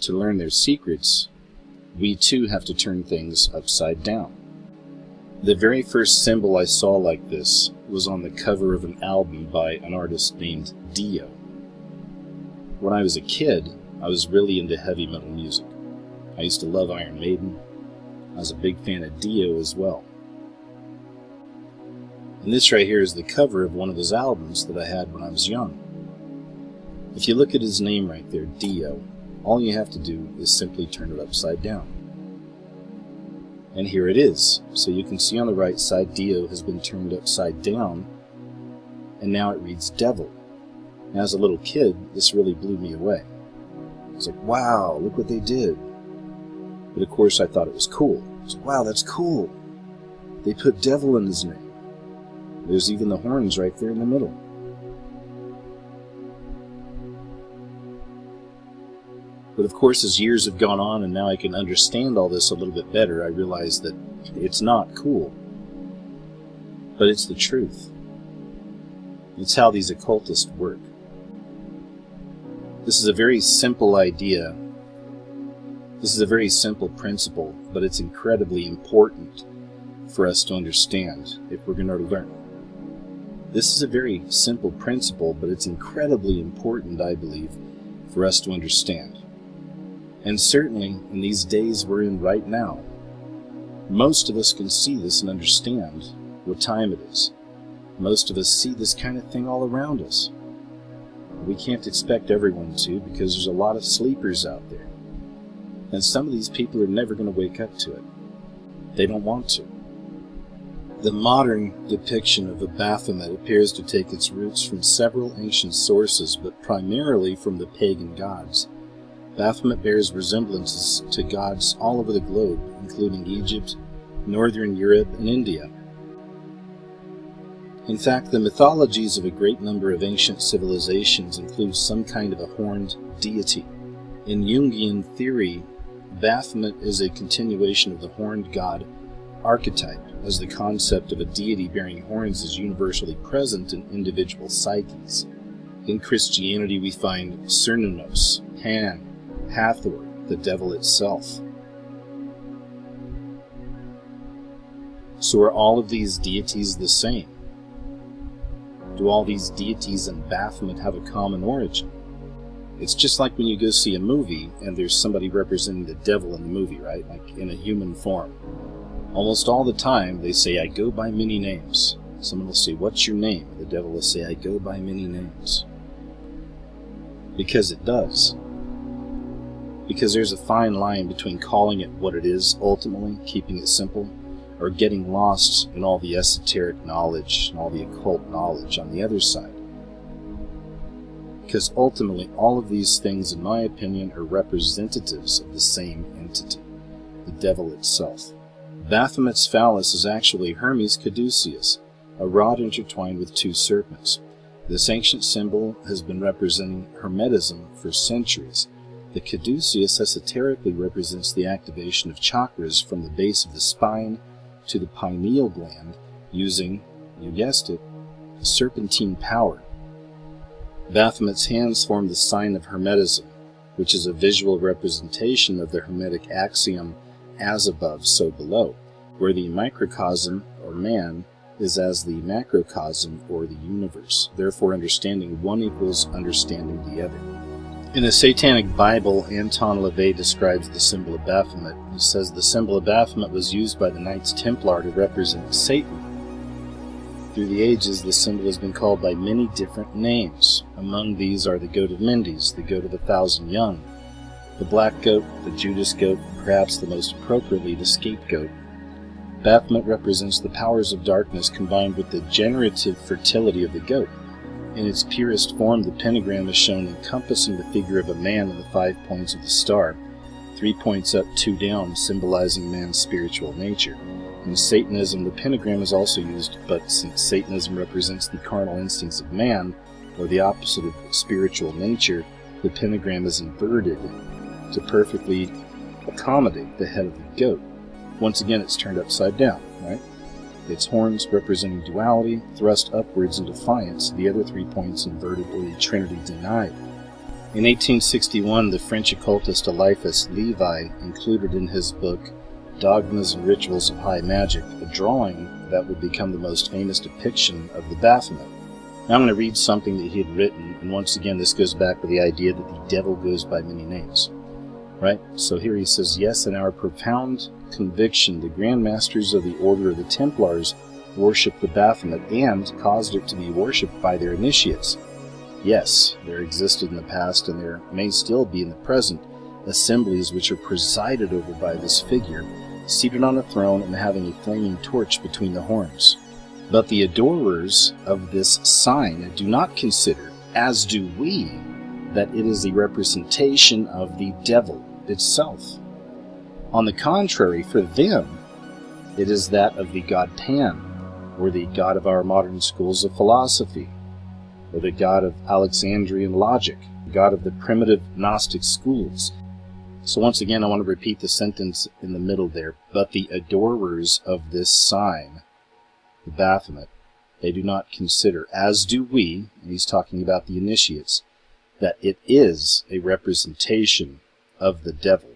to learn their secrets, we too have to turn things upside down. The very first symbol I saw like this was on the cover of an album by an artist named Dio. When I was a kid, I was really into heavy metal music. I used to love Iron Maiden. I was a big fan of Dio as well. And this right here is the cover of one of his albums that I had when I was young. If you look at his name right there, Dio, all you have to do is simply turn it upside down. And here it is. So you can see on the right side, Dio has been turned upside down, and now it reads Devil. Now, as a little kid, this really blew me away. It's like, wow, look what they did. But of course I thought it was cool. It's like, wow, that's cool. They put Devil in his name. There's even the horns right there in the middle. But of course, as years have gone on and now I can understand all this a little bit better, I realize that it's not cool. But it's the truth. It's how these occultists work. This is a very simple idea. This is a very simple principle, but it's incredibly important for us to understand if we're going to learn. This is a very simple principle, but it's incredibly important, I believe, for us to understand. And certainly, in these days we're in right now, most of us can see this and understand what time it is. Most of us see this kind of thing all around us. We can't expect everyone to, because there's a lot of sleepers out there. And some of these people are never going to wake up to it. They don't want to. The modern depiction of the Baphomet appears to take its roots from several ancient sources, but primarily from the pagan gods. Baphomet bears resemblances to gods all over the globe, including Egypt, Northern Europe, and India. In fact, the mythologies of a great number of ancient civilizations include some kind of a horned deity. In Jungian theory, Baphomet is a continuation of the horned god archetype, as the concept of a deity bearing horns is universally present in individual psyches. In Christianity, we find Cernunnos, Pan, Hathor, the devil itself. So are all of these deities the same? Do all these deities and Baphomet have a common origin? It's just like when you go see a movie and there's somebody representing the devil in the movie, right? Like in a human form. Almost all the time they say, I go by many names. Someone will say, what's your name? The devil will say, I go by many names. Because it does. Because there's a fine line between calling it what it is, ultimately, keeping it simple, or getting lost in all the esoteric knowledge and all the occult knowledge on the other side. Because ultimately, all of these things, in my opinion, are representatives of the same entity, the devil itself. Baphomet's phallus is actually Hermes caduceus, a rod intertwined with two serpents. This ancient symbol has been representing Hermetism for centuries. The caduceus esoterically represents the activation of chakras from the base of the spine to the pineal gland using, you guessed it, serpentine power. Baphomet's hands form the sign of Hermetism, which is a visual representation of the Hermetic axiom, as above, so below, where the microcosm, or man, is as the macrocosm, or the universe. Therefore, understanding one equals understanding the other. In the Satanic Bible, Anton LaVey describes the symbol of Baphomet. He says the symbol of Baphomet was used by the Knights Templar to represent Satan. Through the ages, the symbol has been called by many different names. Among these are the Goat of Mendes, the Goat of the Thousand Young, the Black Goat, the Judas Goat, perhaps the most appropriately the Scapegoat. Baphomet represents the powers of darkness combined with the generative fertility of the goat. In its purest form, the pentagram is shown encompassing the figure of a man and the 5 points of the star, 3 points up, 2 down, symbolizing man's spiritual nature. In Satanism, the pentagram is also used, but since Satanism represents the carnal instincts of man, or the opposite of spiritual nature, the pentagram is inverted to perfectly accommodate the head of the goat. Once again, it's turned upside down, right? Its horns, representing duality, thrust upwards in defiance, the other 3 points inverted, or the Trinity denied. In 1861, the French occultist Eliphas Levi included in his book Dogmas and Rituals of High Magic a drawing that would become the most famous depiction of the Baphomet. Now I'm going to read something that he had written, and once again this goes back to the idea that the devil goes by many names. Right? So here he says, yes, in our profound conviction, the Grand Masters of the Order of the Templars worshipped the Baphomet and caused it to be worshipped by their initiates. Yes, there existed in the past, and there may still be in the present, assemblies which are presided over by this figure, seated on a throne and having a flaming torch between the horns. But the adorers of this sign do not consider, as do we, that it is the representation of the devil itself. On the contrary, for them, it is that of the god Pan, or the god of our modern schools of philosophy, or the god of Alexandrian logic, the god of the primitive Gnostic schools. So once again, I want to repeat the sentence in the middle there. But the adorers of this sign, the Baphomet, they do not consider, as do we, and he's talking about the initiates, that it is a representation of the devil.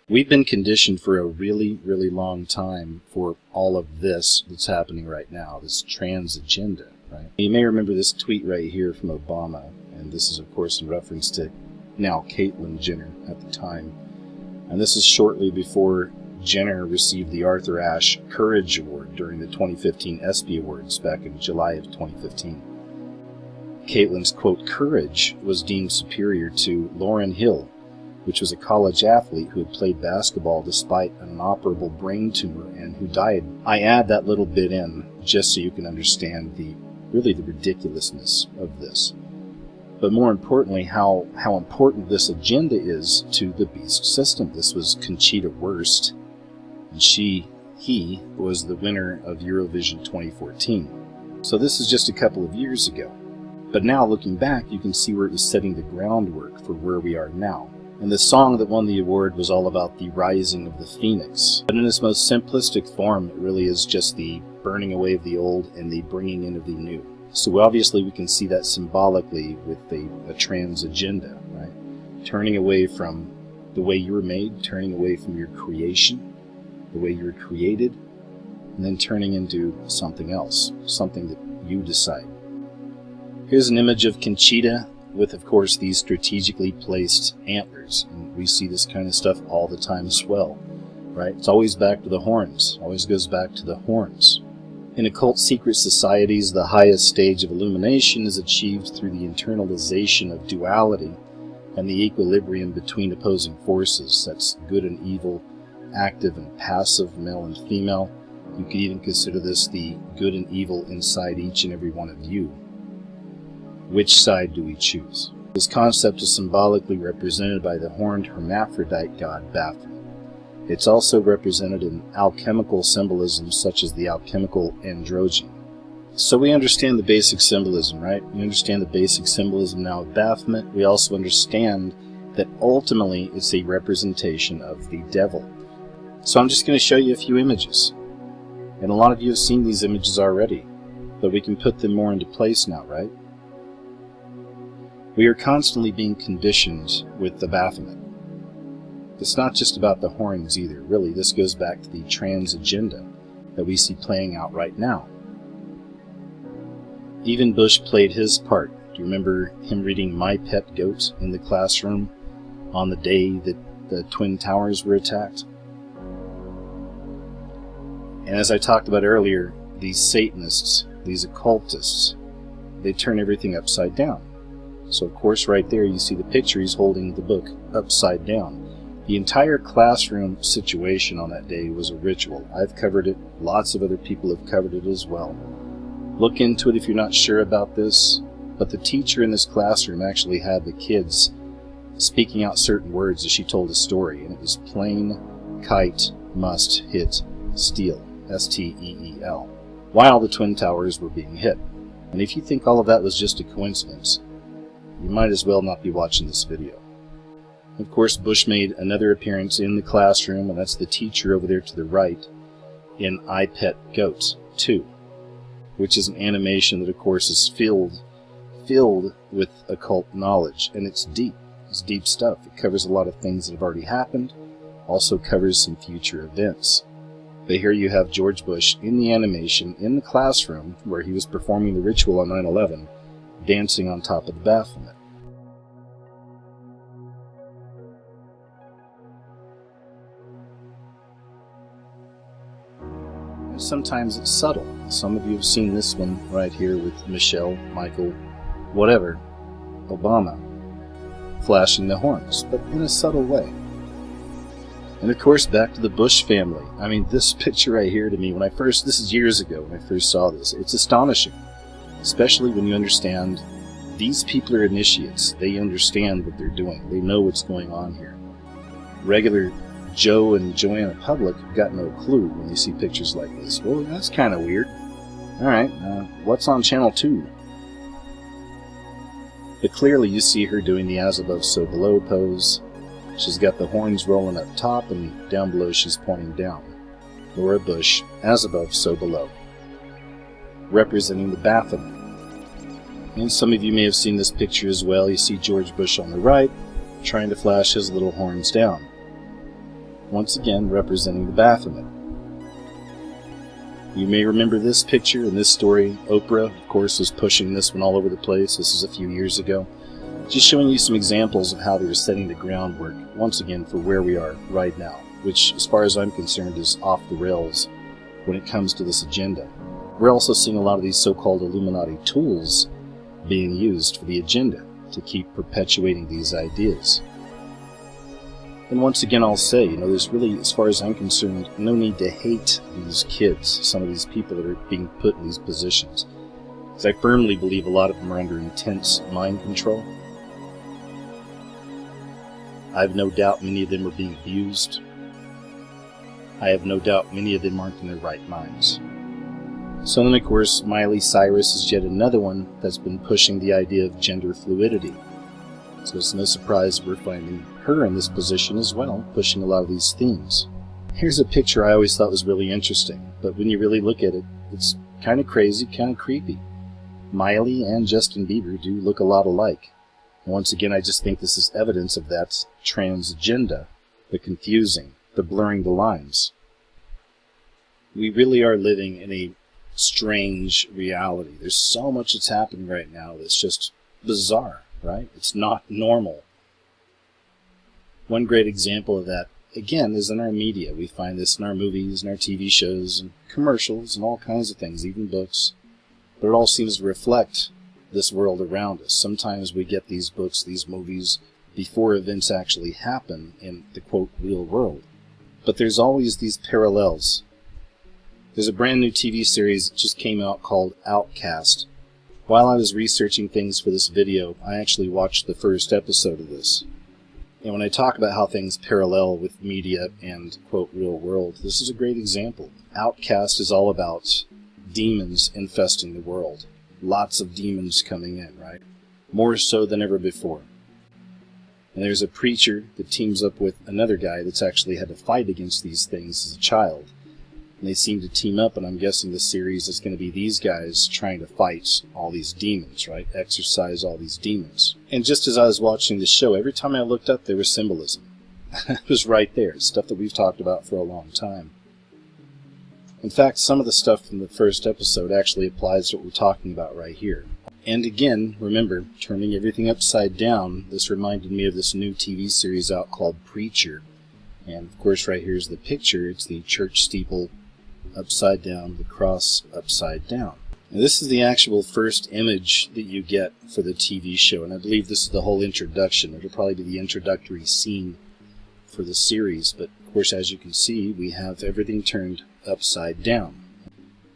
We've been conditioned for a really, really long time for all of this that's happening right now, this trans agenda. Right? You may remember this tweet right here from Obama, and this is of course in reference to now Caitlyn Jenner at the time. And this is shortly before Jenner received the Arthur Ashe Courage Award during the 2015 ESPY Awards back in July of 2015. Caitlyn's, quote, courage was deemed superior to Lauryn Hill, which was a college athlete who had played basketball despite an inoperable brain tumor and who died. I add that little bit in just so you can understand the ridiculousness of this. But more importantly, how important this agenda is to the beast system. This was Conchita Wurst, and he was the winner of Eurovision 2014. So this is just a couple of years ago. But now, looking back, you can see where it was setting the groundwork for where we are now. And the song that won the award was all about the rising of the phoenix. But in its most simplistic form, it really is just the burning away of the old and the bringing in of the new. So obviously we can see that symbolically with a trans agenda, right? Turning away from the way you were made, turning away from your creation, the way you were created, and then turning into something else, something that you decide. Here's an image of Conchita with, of course, these strategically placed antlers. And we see this kind of stuff all the time as well, right? It's always back to the horns, always goes back to the horns. In occult secret societies, the highest stage of illumination is achieved through the internalization of duality and the equilibrium between opposing forces. That's good and evil, active and passive, male and female. You could even consider this the good and evil inside each and every one of you. Which side do we choose? This concept is symbolically represented by the horned hermaphrodite god Baphomet. It's also represented in alchemical symbolism such as the alchemical androgyny. So we understand the basic symbolism, right? We understand the basic symbolism now of Baphomet. We also understand that ultimately it's a representation of the devil. So I'm just going to show you a few images. And a lot of you have seen these images already, but we can put them more into place now, right? We are constantly being conditioned with the Baphomet. It's not just about the horns either. Really, this goes back to the trans agenda that we see playing out right now. Even Bush played his part. Do you remember him reading My Pet Goat in the classroom on the day that the Twin Towers were attacked? And as I talked about earlier, these Satanists, these occultists, they turn everything upside down. So of course right there you see the picture, he's holding the book upside down. The entire classroom situation on that day was a ritual. I've covered it. Lots of other people have covered it as well. Look into it if you're not sure about this. But the teacher in this classroom actually had the kids speaking out certain words as she told a story. And it was plane, kite, must, hit, steel. S-T-E-E-L. While the Twin Towers were being hit. And if you think all of that was just a coincidence, you might as well not be watching this video. Of course, Bush made another appearance in the classroom, and that's the teacher over there to the right in I Pet Goat 2, which is an animation that, of course, is filled with occult knowledge, and it's deep. It's deep stuff. It covers a lot of things that have already happened, also covers some future events. But here you have George Bush in the animation in the classroom where he was performing the ritual on 9/11, dancing on top of the Baphomet. And sometimes it's subtle. Some of you have seen this one right here with Michelle, Michael, whatever, Obama, flashing the horns, but in a subtle way. And of course, back to the Bush family. I mean, this picture right here to me, this is years ago when I first saw this, it's astonishing. Especially when you understand these people are initiates. They understand what they're doing. They know what's going on here. Regular Joe and Joanna public have got no clue when they see pictures like this. Well, that's kind of weird. Alright, what's on channel 2? But clearly you see her doing the as above so below pose. She's got the horns rolling up top, and down below she's pointing down. Laura Bush, as above so below, representing the Baphomet. And some of you may have seen this picture as well. You see George Bush on the right, trying to flash his little horns down. Once again, representing the Baphomet. You may remember this picture in this story. Oprah, of course, was pushing this one all over the place. This is a few years ago. Just showing you some examples of how they were setting the groundwork, once again, for where we are right now, which, as far as I'm concerned, is off the rails when it comes to this agenda. We're also seeing a lot of these so-called Illuminati tools being used for the agenda to keep perpetuating these ideas. And once again, I'll say, there's really, as far as I'm concerned, no need to hate these kids, some of these people that are being put in these positions. Because I firmly believe a lot of them are under intense mind control. I have no doubt many of them are being abused. I have no doubt many of them aren't in their right minds. So then, of course, Miley Cyrus is yet another one that's been pushing the idea of gender fluidity. So it's no surprise we're finding her in this position as well, pushing a lot of these themes. Here's a picture I always thought was really interesting, but when you really look at it, it's kind of crazy, kind of creepy. Miley and Justin Bieber do look a lot alike. And once again, I just think this is evidence of that trans agenda, the confusing, the blurring the lines. We really are living in a strange reality. There's so much that's happening right now that's just bizarre, right? It's not normal. One great example of that, again, is in our media. We find this in our movies and our TV shows and commercials and all kinds of things, even books. But it all seems to reflect this world around us. Sometimes we get these books, these movies, before events actually happen in the, quote, real world. But there's always these parallels. There's a brand new TV series that just came out called Outcast. While I was researching things for this video, I actually watched the first episode of this. And when I talk about how things parallel with media and, quote, real world, this is a great example. Outcast is all about demons infesting the world. Lots of demons coming in, right? More so than ever before. And there's a preacher that teams up with another guy that's actually had to fight against these things as a child. And they seem to team up, and I'm guessing the series is going to be these guys trying to fight all these demons, right? Exorcise all these demons. And just as I was watching the show, every time I looked up, there was symbolism. It was right there. Stuff that we've talked about for a long time. In fact, some of the stuff from the first episode actually applies to what we're talking about right here. And again, remember, turning everything upside down, this reminded me of this new TV series out called Preacher. And of course, right here's the picture. It's the church steeple upside down, the cross upside down. Now, this is the actual first image that you get for the TV show, and I believe this is the whole introduction. It'll probably be the introductory scene for the series, but of course, as you can see, we have everything turned upside down.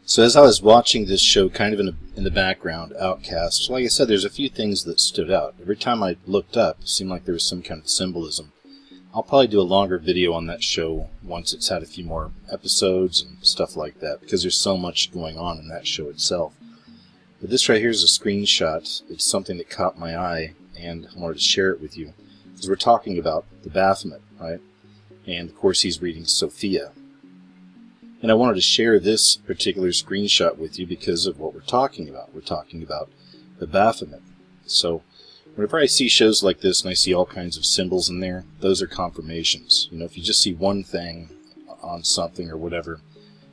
So as I was watching this show kind of in the background, Outcast, like I said, there's a few things that stood out. Every time I looked up, it seemed like there was some kind of symbolism. I'll probably do a longer video on that show once it's had a few more episodes and stuff like that, because there's so much going on in that show itself. But this right here is a screenshot. It's something that caught my eye, and I wanted to share it with you. Because we're talking about the Baphomet, right? And of course he's reading Sophia. And I wanted to share this particular screenshot with you because of what we're talking about. We're talking about the Baphomet. So Whenever I see shows like this and I see all kinds of symbols in there, those are confirmations. If you just see one thing on something or whatever,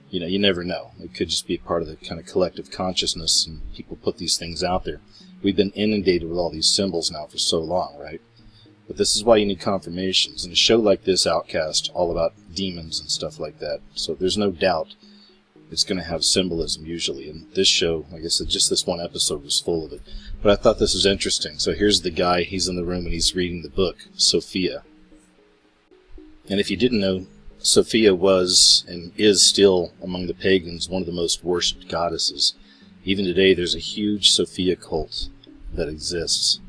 you never know. It could just be a part of the kind of collective consciousness, and people put these things out there. We've been inundated with all these symbols now for so long, right? But this is why you need confirmations. In a show like this, Outcast, all about demons and stuff like that, so there's no doubt it's going to have symbolism usually. And this show, like I said, just this one episode was full of it. But I thought this was interesting. So here's the guy, he's in the room and he's reading the book, Sophia. And if you didn't know, Sophia was and is still, among the pagans, one of the most worshipped goddesses. Even today there's a huge Sophia cult that exists.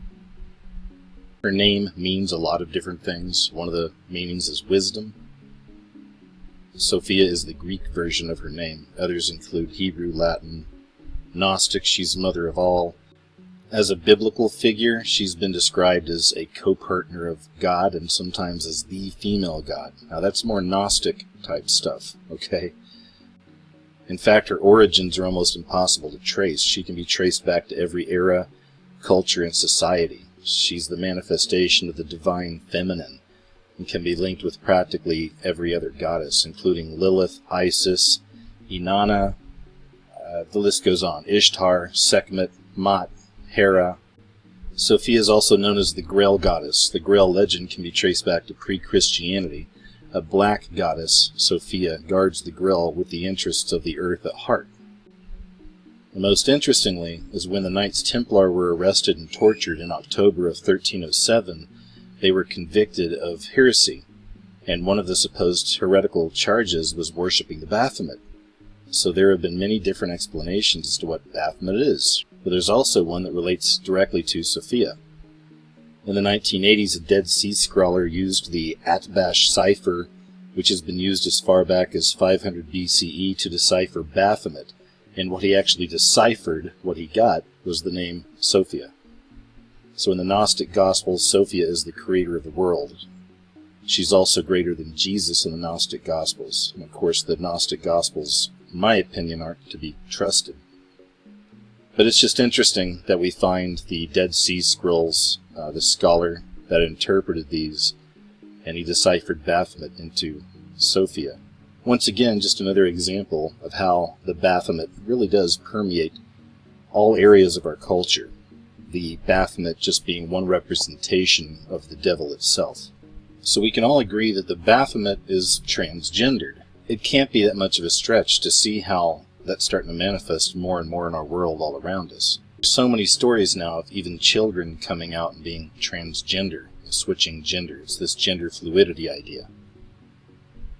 Her name means a lot of different things. One of the meanings is wisdom. Sophia is the Greek version of her name. Others include Hebrew, Latin, Gnostic. She's mother of all. As a biblical figure, she's been described as a co-partner of God and sometimes as the female god. Now that's more Gnostic type stuff, okay? In fact, her origins are almost impossible to trace. She can be traced back to every era, culture, and society. She's the manifestation of the divine feminine and can be linked with practically every other goddess, including Lilith, Isis, Inanna, the list goes on, Ishtar, Sekhmet, Mot, Hera. Sophia is also known as the Grail goddess. The Grail legend can be traced back to pre-Christianity. A black goddess, Sophia, guards the Grail with the interests of the earth at heart. And most interestingly is when the Knights Templar were arrested and tortured in October of 1307, they were convicted of heresy, and one of the supposed heretical charges was worshipping the Baphomet. So there have been many different explanations as to what Baphomet is, but there's also one that relates directly to Sophia. In the 1980s, a Dead Sea Scrawler used the Atbash cipher, which has been used as far back as 500 BCE to decipher Baphomet, and what he actually deciphered, what he got, was the name Sophia. So in the Gnostic Gospels, Sophia is the creator of the world. She's also greater than Jesus in the Gnostic Gospels. And of course, the Gnostic Gospels, in my opinion, aren't to be trusted. But it's just interesting that we find the Dead Sea Scrolls, the scholar that interpreted these, and he deciphered Baphomet into Sophia. Once again, just another example of how the Baphomet really does permeate all areas of our culture. The Baphomet just being one representation of the devil itself. So we can all agree that the Baphomet is transgendered. It can't be that much of a stretch to see how that's starting to manifest more and more in our world all around us. There's so many stories now of even children coming out and being transgender, switching genders, this gender fluidity idea.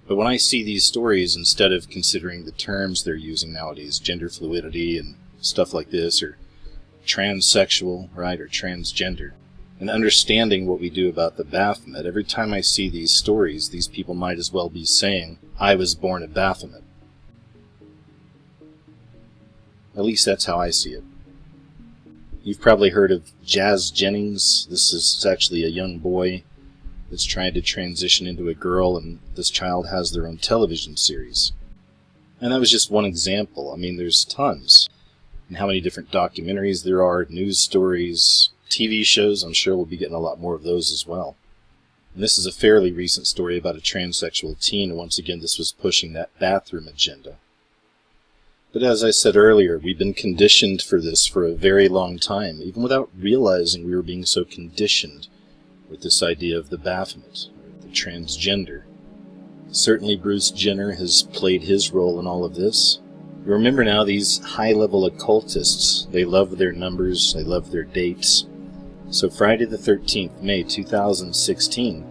But when I see these stories, instead of considering the terms they're using nowadays, gender fluidity and stuff like this, or transsexual, right, or transgender, and understanding what we do about the Baphomet, every time I see these stories, these people might as well be saying, I was born a Baphomet. At least that's how I see it. You've probably heard of Jazz Jennings. This is actually a young boy that's trying to transition into a girl, and this child has their own television series. And that was just one example. I mean, there's tons. And how many different documentaries there are, news stories, TV shows. I'm sure we'll be getting a lot more of those as well. And this is a fairly recent story about a transsexual teen, and once again this was pushing that bathroom agenda. But as I said earlier, we've been conditioned for this for a very long time, even without realizing we were being so conditioned with this idea of the Baphomet, or the transgender. Certainly Bruce Jenner has played his role in all of this. Remember now, these high-level occultists, they love their numbers, they love their dates. So Friday the 13th, May 2016,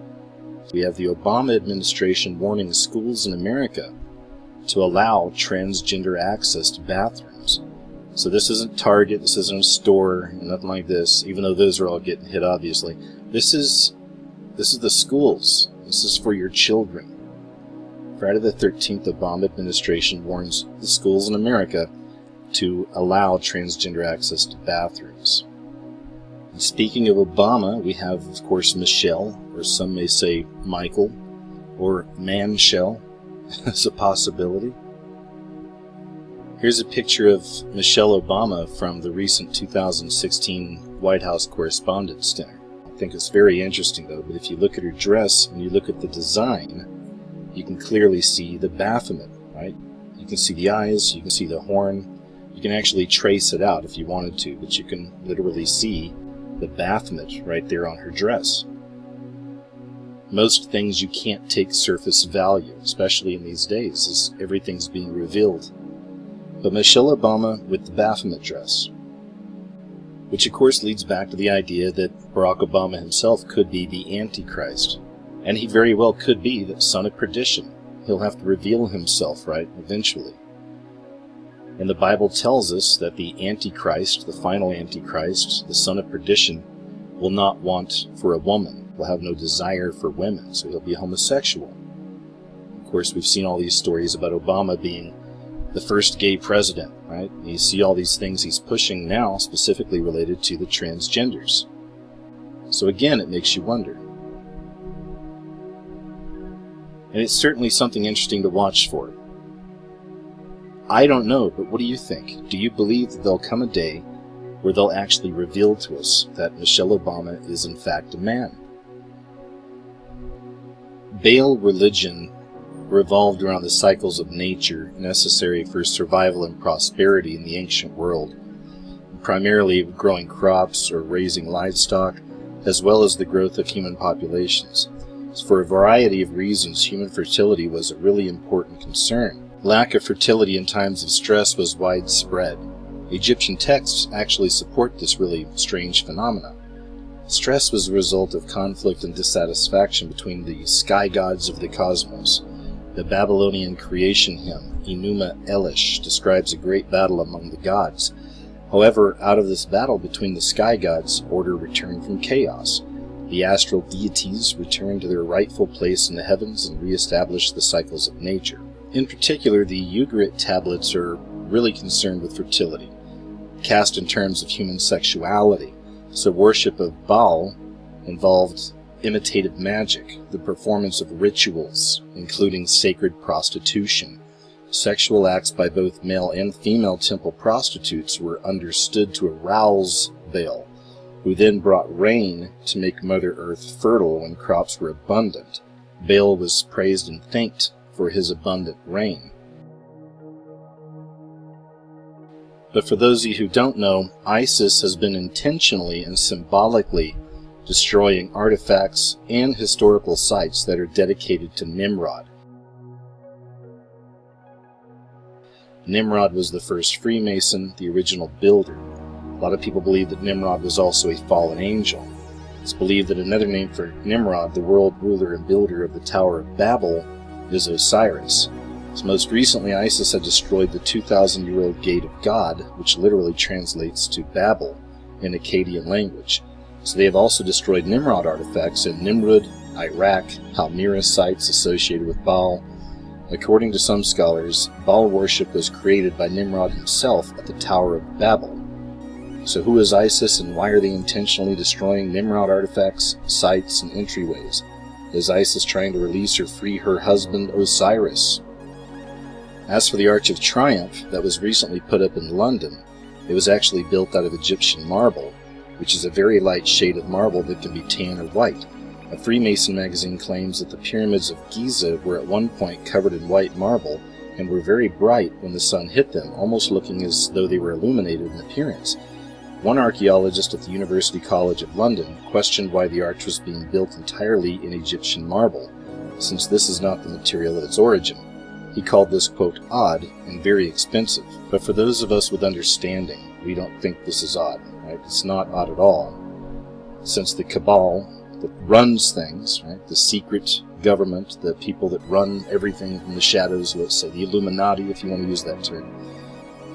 we have the Obama administration warning schools in America to allow transgender access to bathrooms. So this isn't Target, this isn't a store, nothing like this, even though those are all getting hit, obviously. This is the schools. This is for your children. Friday the 13th, Obama administration warns the schools in America to allow transgender access to bathrooms. And speaking of Obama, we have, of course, Michelle, or some may say Michael, or Manshell, as a possibility. Here's a picture of Michelle Obama from the recent 2016 White House Correspondents' Dinner. I think it's very interesting, though, but if you look at her dress and you look at the design, you can clearly see the Baphomet, right? You can see the eyes, you can see the horn. You can actually trace it out if you wanted to, but you can literally see the Baphomet right there on her dress. Most things you can't take surface value, especially in these days, as everything's being revealed. But Michelle Obama with the Baphomet dress, which of course leads back to the idea that Barack Obama himself could be the Antichrist. And he very well could be the son of perdition. He'll have to reveal himself, right, eventually. And the Bible tells us that the Antichrist, the final Antichrist, the son of perdition, will not want for a woman, will have no desire for women, so he'll be homosexual. Of course, we've seen all these stories about Obama being the first gay president, right? And you see all these things he's pushing now, specifically related to the transgenders. So again, it makes you wonder. And it's certainly something interesting to watch for. I don't know, but what do you think? Do you believe that there'll come a day where they'll actually reveal to us that Michelle Obama is in fact a man? Baal religion revolved around the cycles of nature necessary for survival and prosperity in the ancient world, primarily growing crops or raising livestock, as well as the growth of human populations. For a variety of reasons, human fertility was a really important concern. Lack of fertility in times of stress was widespread. Egyptian texts actually support this really strange phenomenon. Stress was the result of conflict and dissatisfaction between the sky gods of the cosmos. The Babylonian creation hymn, Enuma Elish, describes a great battle among the gods. However, out of this battle between the sky gods, order returned from chaos. The astral deities returned to their rightful place in the heavens and re-established the cycles of nature. In particular, the Ugarit tablets are really concerned with fertility, cast in terms of human sexuality. So worship of Baal involved imitative magic, the performance of rituals, including sacred prostitution. Sexual acts by both male and female temple prostitutes were understood to arouse Baal, who then brought rain to make Mother Earth fertile when crops were abundant. Baal was praised and thanked for his abundant rain. But for those of you who don't know, ISIS has been intentionally and symbolically destroying artifacts and historical sites that are dedicated to Nimrod. Nimrod was the first Freemason, the original builder. A lot of people believe that Nimrod was also a fallen angel. It's believed that another name for Nimrod, the world ruler and builder of the Tower of Babel, is Osiris. So most recently, ISIS had destroyed the 2,000-year-old Gate of God, which literally translates to Babel in Akkadian language. So they have also destroyed Nimrod artifacts in Nimrud, Iraq, Palmyra sites associated with Baal. According to some scholars, Baal worship was created by Nimrod himself at the Tower of Babel. So who is ISIS and why are they intentionally destroying Nimrod artifacts, sites, and entryways? Is ISIS trying to release or free her husband Osiris? As for the Arch of Triumph that was recently put up in London, it was actually built out of Egyptian marble, which is a very light shade of marble that can be tan or white. A Freemason magazine claims that the pyramids of Giza were at one point covered in white marble and were very bright when the sun hit them, almost looking as though they were illuminated in appearance. One archaeologist at the University College of London questioned why the arch was being built entirely in Egyptian marble, since this is not the material of its origin. He called this, quote, odd and very expensive. But for those of us with understanding, we don't think this is odd, right? It's not odd at all. Since the cabal that runs things, right, the secret government, the people that run everything in the shadows, let's say the Illuminati, if you want to use that term,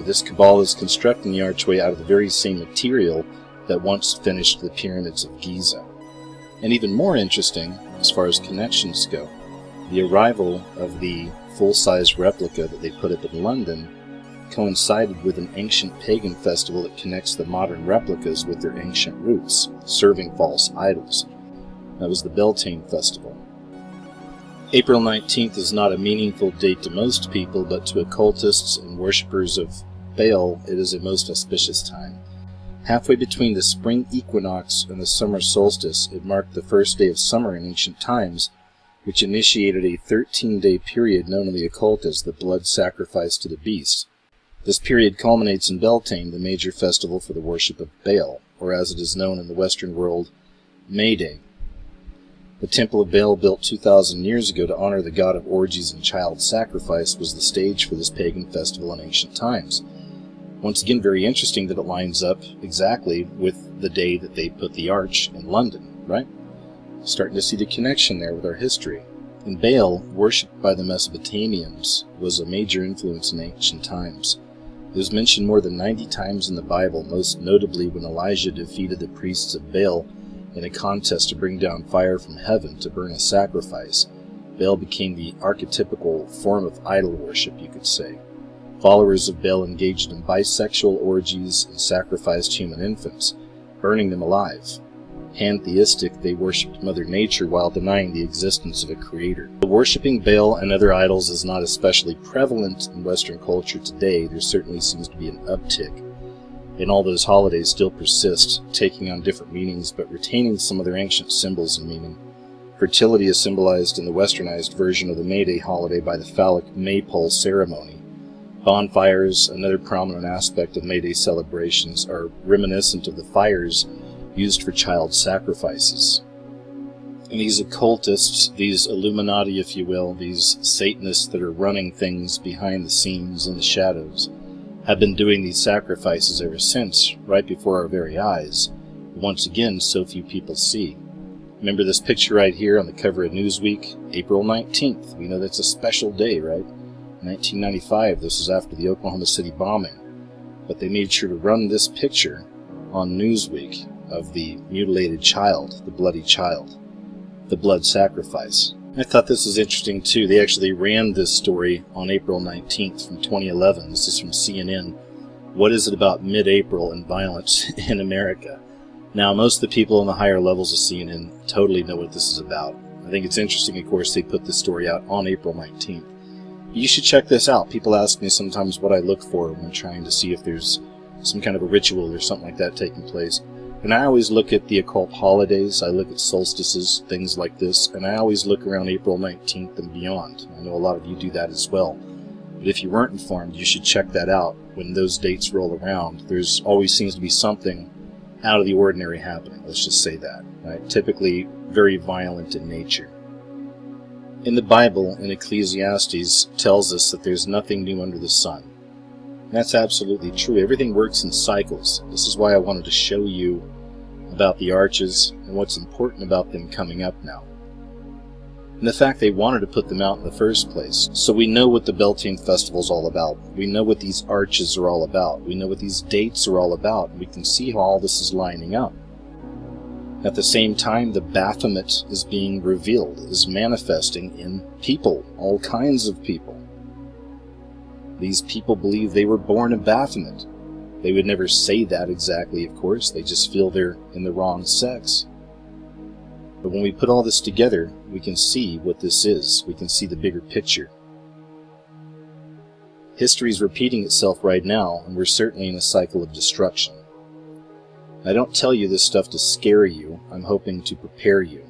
this cabal is constructing the archway out of the very same material that once finished the pyramids of Giza. And even more interesting, as far as connections go, the arrival of the full-size replica that they put up in London coincided with an ancient pagan festival that connects the modern replicas with their ancient roots, serving false idols. That was the Beltane Festival. April 19th is not a meaningful date to most people, but to occultists and worshippers of Baal, it is a most auspicious time. Halfway between the spring equinox and the summer solstice, it marked the first day of summer in ancient times, which initiated a 13-day period known in the occult as the blood sacrifice to the beast. This period culminates in Beltane, the major festival for the worship of Baal, or as it is known in the Western world, May Day. The Temple of Baal, built 2,000 years ago to honor the god of orgies and child sacrifice, was the stage for this pagan festival in ancient times. Once again, very interesting that it lines up exactly with the day that they put the arch in London, right? Starting to see the connection there with our history. And Baal, worshipped by the Mesopotamians, was a major influence in ancient times. It was mentioned more than 90 times in the Bible, most notably when Elijah defeated the priests of Baal in a contest to bring down fire from heaven to burn a sacrifice. Baal became the archetypical form of idol worship, you could say. Followers of Baal engaged in bisexual orgies and sacrificed human infants, burning them alive. Pantheistic, they worshipped Mother Nature while denying the existence of a creator. The worshipping Baal and other idols is not especially prevalent in Western culture today. There certainly seems to be an uptick. And all those holidays still persist, taking on different meanings but retaining some of their ancient symbols and meaning. Fertility is symbolized in the westernized version of the May Day holiday by the phallic maypole ceremony. Bonfires, another prominent aspect of May Day celebrations, are reminiscent of the fires used for child sacrifices. And these occultists, these Illuminati, if you will, these Satanists that are running things behind the scenes in the shadows, have been doing these sacrifices ever since, right before our very eyes. Once again, so few people see. Remember this picture right here on the cover of Newsweek? April 19th. We know that's a special day, right? 1995, this was after the Oklahoma City bombing. But they made sure to run this picture on Newsweek of the mutilated child, the bloody child, the blood sacrifice. I thought this was interesting too. They actually ran this story on April 19th from 2011. This is from CNN. What is it about mid-April and violence in America? Now, most of the people in the higher levels of CNN totally know what this is about. I think it's interesting, of course, they put this story out on April 19th. You should check this out. People ask me sometimes what I look for when trying to see if there's some kind of a ritual or something like that taking place. And I always look at the occult holidays, I look at solstices, things like this, and I always look around April 19th and beyond. I know a lot of you do that as well. But if you weren't informed, you should check that out. When those dates roll around, there's always seems to be something out of the ordinary happening. Let's just say that. Right? Typically very violent in nature. In the Bible, in Ecclesiastes, tells us that there's nothing new under the sun. And that's absolutely true. Everything works in cycles. This is why I wanted to show you about the arches and what's important about them coming up now. And the fact they wanted to put them out in the first place. So we know what the Beltane Festival is all about. We know what these arches are all about. We know what these dates are all about. And we can see how all this is lining up. At the same time, the Baphomet is being revealed, is manifesting in people, all kinds of people. These people believe they were born a Baphomet. They would never say that exactly, of course. They just feel they're in the wrong sex. But when we put all this together, we can see what this is. We can see the bigger picture. History is repeating itself right now, and we're certainly in a cycle of destruction. I don't tell you this stuff to scare you. I'm hoping to prepare you.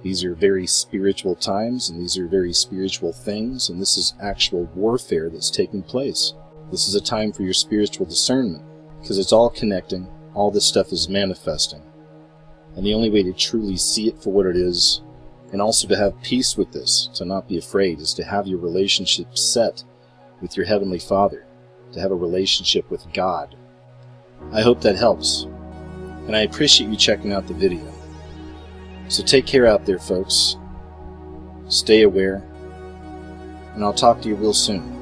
These are very spiritual times, and these are very spiritual things, and this is actual warfare that's taking place. This is a time for your spiritual discernment, because it's all connecting, all this stuff is manifesting. And the only way to truly see it for what it is, and also to have peace with this, to not be afraid, is to have your relationship set with your Heavenly Father, to have a relationship with God. I hope that helps, and I appreciate you checking out the video. So take care out there, folks. Stay aware, and I'll talk to you real soon.